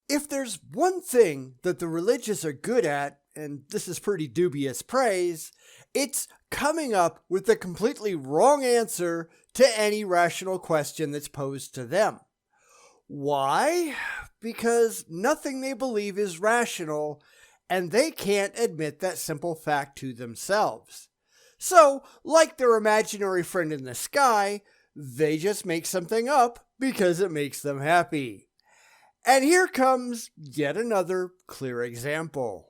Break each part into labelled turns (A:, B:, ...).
A: If there's one thing that the religious are good at, and this is pretty dubious praise, it's coming up with the completely wrong answer to any rational question that's posed to them. Why? Because nothing they believe is rational, and they can't admit that simple fact to themselves. So, like their imaginary friend in the sky, they just make something up because it makes them happy. And here comes yet another clear example.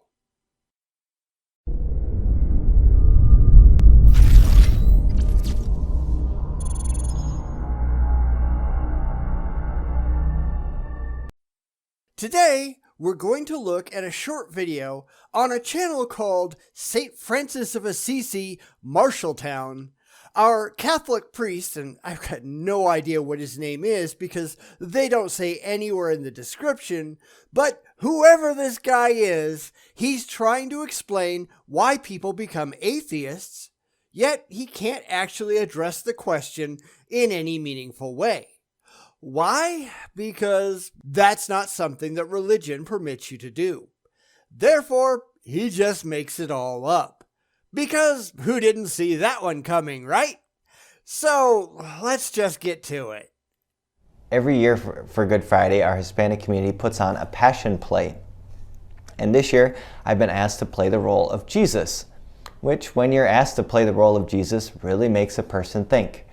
A: Today, we're going to look at a short video on a channel called St. Francis of Assisi, Marshaltown. Our Catholic priest, and I've got no idea what his name is because they don't say anywhere in the description, but whoever this guy is, he's trying to explain why people become atheists, yet he can't actually address the question in any meaningful way. Why? Because that's not something that religion permits you to do. Therefore, he just makes it all up. Because who didn't see that one coming, right? So, let's just get to it.
B: Every year for Good Friday, our Hispanic community puts on a passion play. And this year, I've been asked to play the role of Jesus, which, when you're asked to play the role of Jesus, really makes a person think.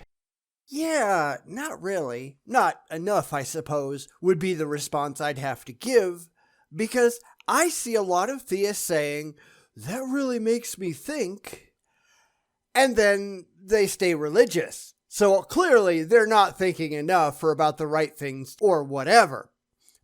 A: Yeah, not really. Not enough, I suppose, would be the response I'd have to give, because I see a lot of theists saying, that really makes me think, and then they stay religious. So clearly they're not thinking enough or about the right things or whatever.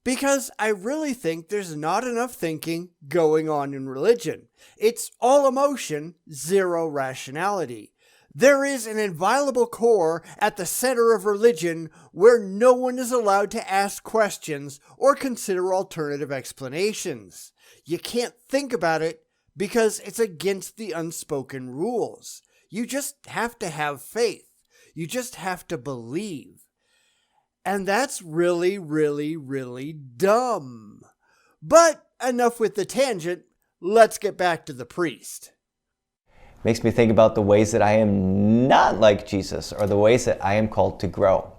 A: Because I really think there's not enough thinking going on in religion. It's all emotion, zero rationality. There is an inviolable core at the center of religion where no one is allowed to ask questions or consider alternative explanations. You can't think about it because it's against the unspoken rules. You just have to have faith. You just have to believe. And that's really, really, really dumb. But enough with the tangent. Let's get back to the priest.
B: Makes me think about the ways that I am not like Jesus, or the ways that I am called to grow.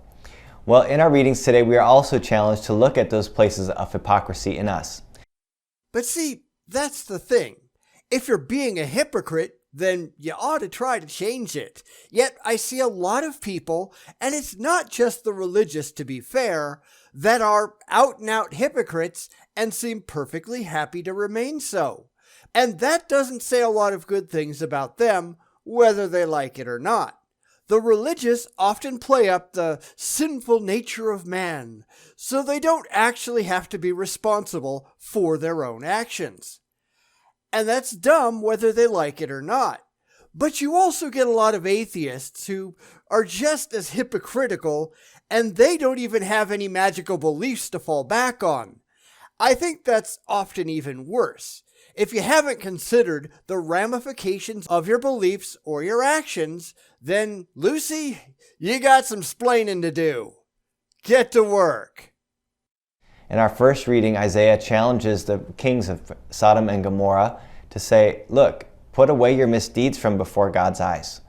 B: Well, in our readings today, we are also challenged to look at those places of hypocrisy in us.
A: But see, that's the thing. If you're being a hypocrite, then you ought to try to change it. Yet I see a lot of people, and it's not just the religious to be fair, that are out and out hypocrites and seem perfectly happy to remain so. And that doesn't say a lot of good things about them, whether they like it or not. The religious often play up the sinful nature of man, so they don't actually have to be responsible for their own actions. And that's dumb whether they like it or not. But you also get a lot of atheists who are just as hypocritical, and they don't even have any magical beliefs to fall back on. I think that's often even worse. If you haven't considered the ramifications of your beliefs or your actions, then, Lucy, you got some splaining to do. Get to work.
B: In our first reading, Isaiah challenges the kings of Sodom and Gomorrah to say, look, put away your misdeeds from before God's eyes.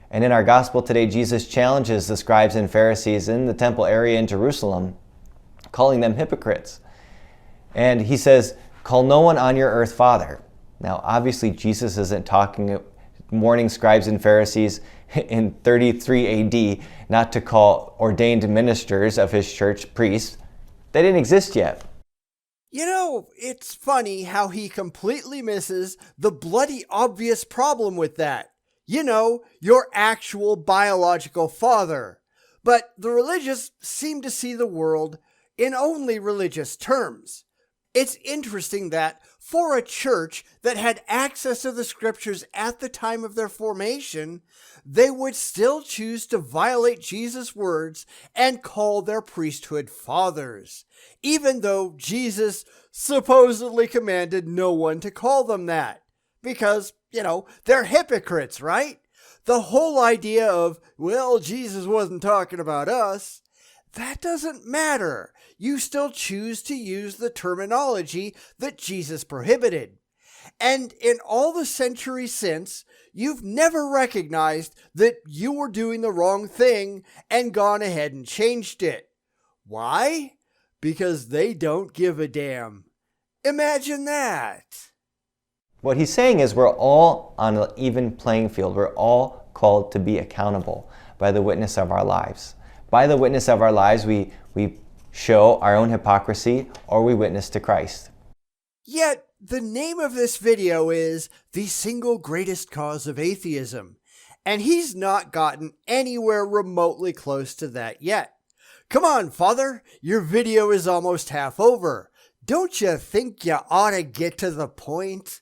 B: And in our gospel today, Jesus challenges the scribes and Pharisees in the temple area in Jerusalem, calling them hypocrites. And he says, call no one on your earth father. Now, obviously, Jesus isn't warning scribes and Pharisees in 33 AD not to call ordained ministers of his church priests. They didn't exist yet.
A: You know, it's funny how he completely misses the bloody obvious problem with that. You know, your actual biological father. But the religious seem to see the world in only religious terms. It's interesting that for a church that had access to the scriptures at the time of their formation, they would still choose to violate Jesus' words and call their priesthood fathers, even though Jesus supposedly commanded no one to call them that. Because, they're hypocrites, right? The whole idea of, well, Jesus wasn't talking about us, That doesn't matter. You still choose to use the terminology that Jesus prohibited. And in all the centuries since, you've never recognized that you were doing the wrong thing and gone ahead and changed it. Why? Because they don't give a damn. Imagine that.
B: What he's saying is we're all on an even playing field. We're all called to be accountable by the witness of our lives. By the witness of our lives, we show our own hypocrisy or we witness to Christ.
A: Yet, the name of this video is The Single Greatest Cause of Atheism, and he's not gotten anywhere remotely close to that yet. Come on, Father, your video is almost half over. Don't you think you ought to get to the point?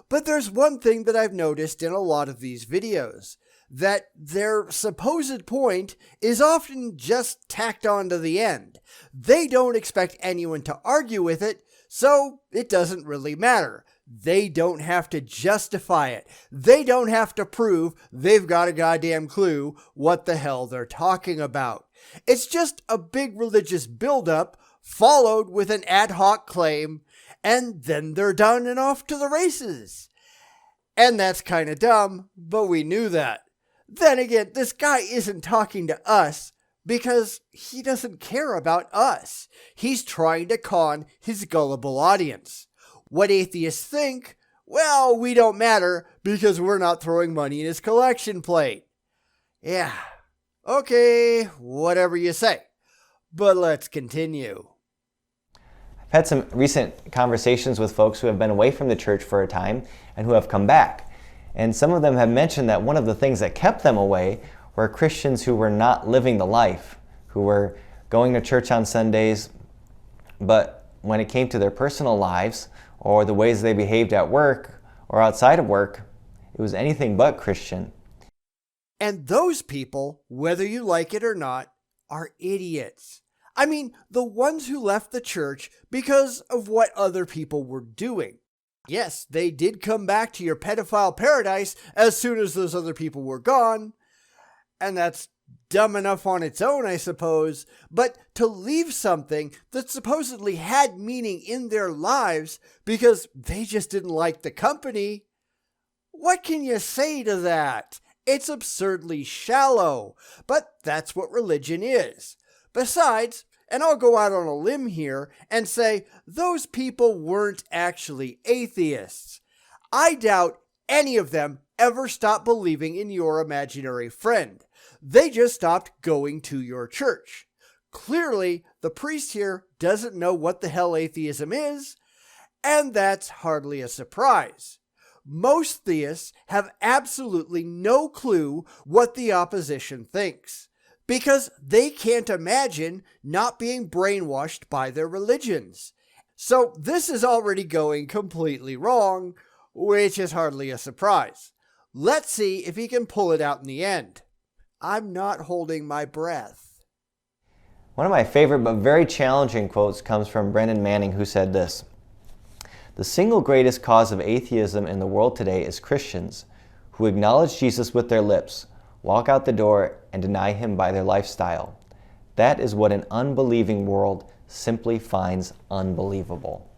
A: But there's one thing that I've noticed in a lot of these videos, that their supposed point is often just tacked on to the end. They don't expect anyone to argue with it, so it doesn't really matter. They don't have to justify it. They don't have to prove they've got a goddamn clue what the hell they're talking about. It's just a big religious buildup followed with an ad hoc claim, and then they're done and off to the races. And that's kind of dumb, but we knew that. Then again, this guy isn't talking to us because he doesn't care about us. He's trying to con his gullible audience. What atheists think? Well, we don't matter because we're not throwing money in his collection plate. Yeah, okay, whatever you say. But let's continue.
B: I've had some recent conversations with folks who have been away from the church for a time and who have come back. And some of them have mentioned that one of the things that kept them away were Christians who were not living the life, who were going to church on Sundays, but when it came to their personal lives or the ways they behaved at work or outside of work, it was anything but Christian.
A: And those people, whether you like it or not, are idiots. I mean, the ones who left the church because of what other people were doing. Yes, they did come back to your pedophile paradise as soon as those other people were gone. And that's dumb enough on its own, I suppose. But to leave something that supposedly had meaning in their lives because they just didn't like the company, what can you say to that? It's absurdly shallow, but that's what religion is. Besides, and I'll go out on a limb here and say those people weren't actually atheists. I doubt any of them ever stopped believing in your imaginary friend. They just stopped going to your church. Clearly, the priest here doesn't know what the hell atheism is, and that's hardly a surprise. Most theists have absolutely no clue what the opposition thinks, because they can't imagine not being brainwashed by their religions. So this is already going completely wrong, which is hardly a surprise. Let's see if he can pull it out in the end. I'm not holding my breath.
B: One of my favorite but very challenging quotes comes from Brennan Manning, who said this: "The single greatest cause of atheism in the world today is Christians who acknowledge Jesus with their lips, walk out the door, and deny him by their lifestyle. That is what an unbelieving world simply finds unbelievable."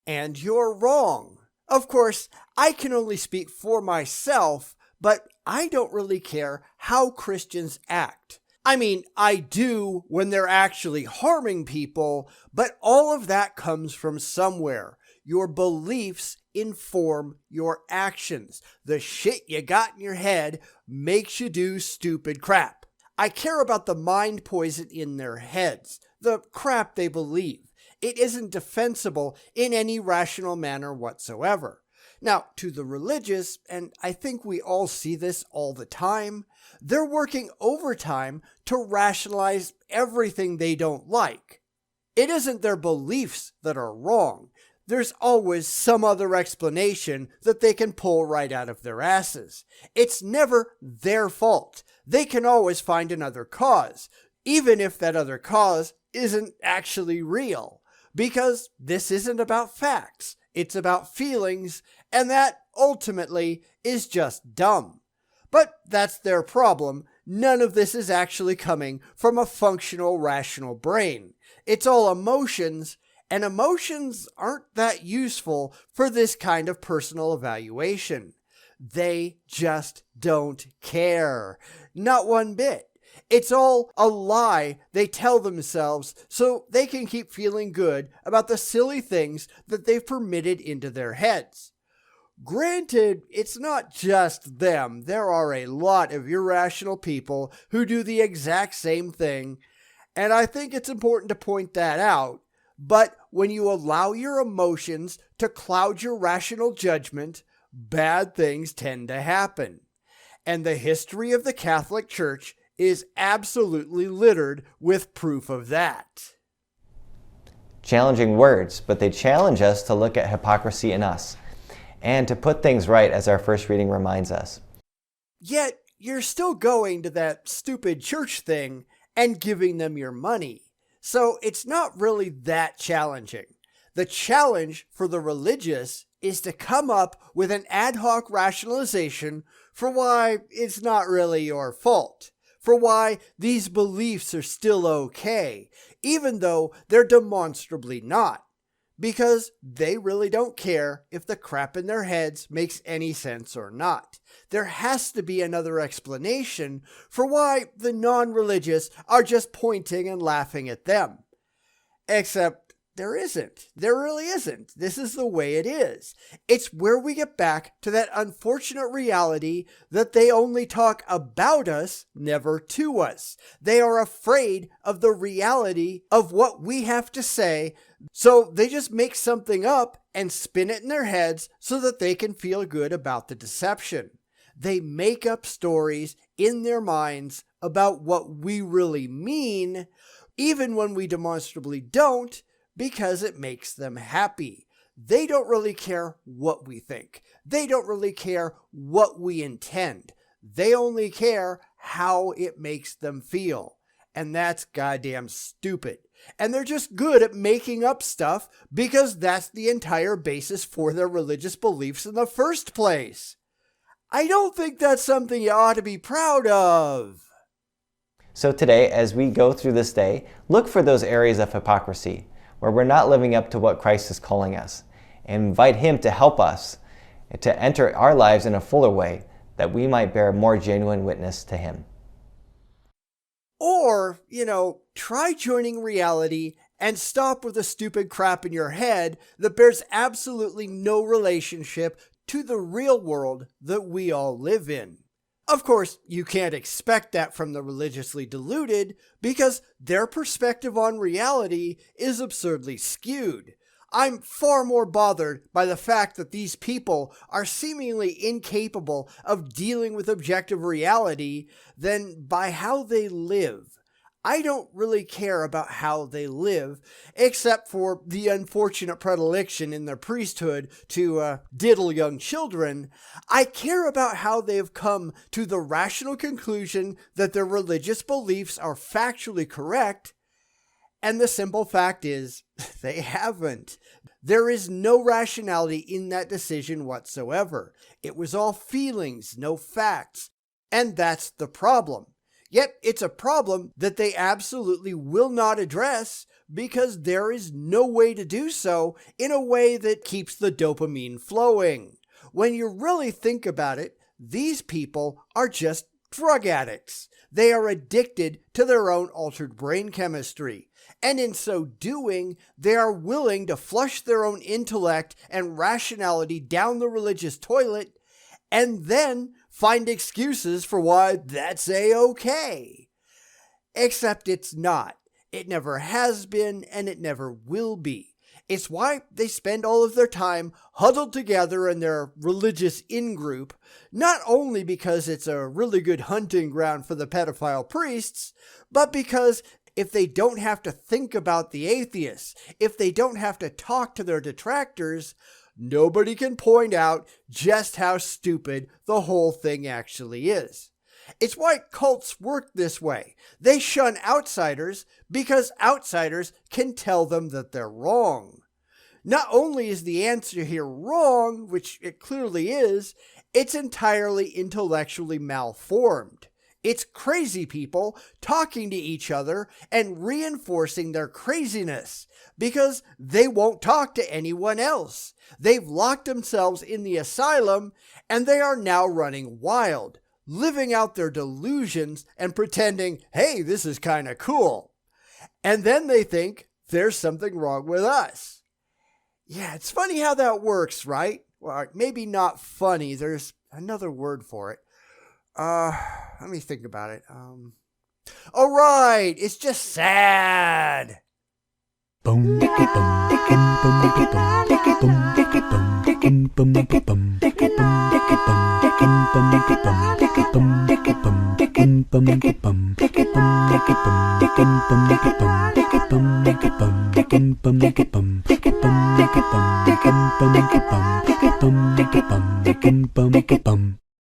A: And you're wrong. Of course, I can only speak for myself, but I don't really care how Christians act. I mean, I do when they're actually harming people, but all of that comes from somewhere. Your beliefs inform your actions. The shit you got in your head makes you do stupid crap. I care about the mind poison in their heads, the crap they believe. It isn't defensible in any rational manner whatsoever. Now, to the religious, and I think we all see this all the time, they're working overtime to rationalize everything they don't like. It isn't their beliefs that are wrong. There's always some other explanation that they can pull right out of their asses. It's never their fault. They can always find another cause, even if that other cause isn't actually real. Because this isn't about facts. It's about feelings, and that ultimately is just dumb. But that's their problem, none of this is actually coming from a functional, rational brain. It's all emotions, and emotions aren't that useful for this kind of personal evaluation. They just don't care. Not one bit. It's all a lie they tell themselves so they can keep feeling good about the silly things that they've permitted into their heads. Granted, it's not just them. There are a lot of irrational people who do the exact same thing, and I think it's important to point that out. But when you allow your emotions to cloud your rational judgment, bad things tend to happen. And the history of the Catholic Church is absolutely littered with proof of that.
B: Challenging words, but they challenge us to look at hypocrisy in us and to put things right, as our first reading reminds us.
A: Yet, you're still going to that stupid church thing and giving them your money. So it's not really that challenging. The challenge for the religious is to come up with an ad hoc rationalization for why it's not really your fault, for why these beliefs are still okay, even though they're demonstrably not. Because they really don't care if the crap in their heads makes any sense or not. There has to be another explanation for why the non-religious are just pointing and laughing at them. Except there isn't. There really isn't. This is the way it is. It's where we get back to that unfortunate reality that they only talk about us, never to us. They are afraid of the reality of what we have to say, so they just make something up and spin it in their heads so that they can feel good about the deception. They make up stories in their minds about what we really mean, even when we demonstrably don't, because it makes them happy. They don't really care what we think. They don't really care what we intend. They only care how it makes them feel. And that's goddamn stupid. And they're just good at making up stuff because that's the entire basis for their religious beliefs in the first place. I don't think that's something you ought to be proud of.
B: So today, as we go through this day, look for those areas of hypocrisy where we're not living up to what Christ is calling us, and invite Him to help us to enter our lives in a fuller way that we might bear more genuine witness to Him.
A: Or, try joining reality and stop with the stupid crap in your head that bears absolutely no relationship to the real world that we all live in. Of course, you can't expect that from the religiously deluded because their perspective on reality is absurdly skewed. I'm far more bothered by the fact that these people are seemingly incapable of dealing with objective reality than by how they live. I don't really care about how they live, except for the unfortunate predilection in their priesthood to diddle young children. I care about how they have come to the rational conclusion that their religious beliefs are factually correct, and the simple fact is, they haven't. There is no rationality in that decision whatsoever. It was all feelings, no facts, and that's the problem. Yet it's a problem that they absolutely will not address because there is no way to do so in a way that keeps the dopamine flowing. When you really think about it, these people are just drug addicts. They are addicted to their own altered brain chemistry. And in so doing, they are willing to flush their own intellect and rationality down the religious toilet and then find excuses for why that's a-okay. Except it's not. It never has been, and it never will be. It's why they spend all of their time huddled together in their religious in-group, not only because it's a really good hunting ground for the pedophile priests, but because if they don't have to think about the atheists, if they don't have to talk to their detractors, nobody can point out just how stupid the whole thing actually is. It's why cults work this way. They shun outsiders because outsiders can tell them that they're wrong. Not only is the answer here wrong, which it clearly is, it's entirely intellectually malformed. It's crazy people talking to each other and reinforcing their craziness because they won't talk to anyone else. They've locked themselves in the asylum and they are now running wild, living out their delusions and pretending, hey, this is kind of cool. And then they think there's something wrong with us. Yeah, it's funny how that works, right? Well, maybe not funny. There's another word for it. Let me think about it. All right, it's just sad.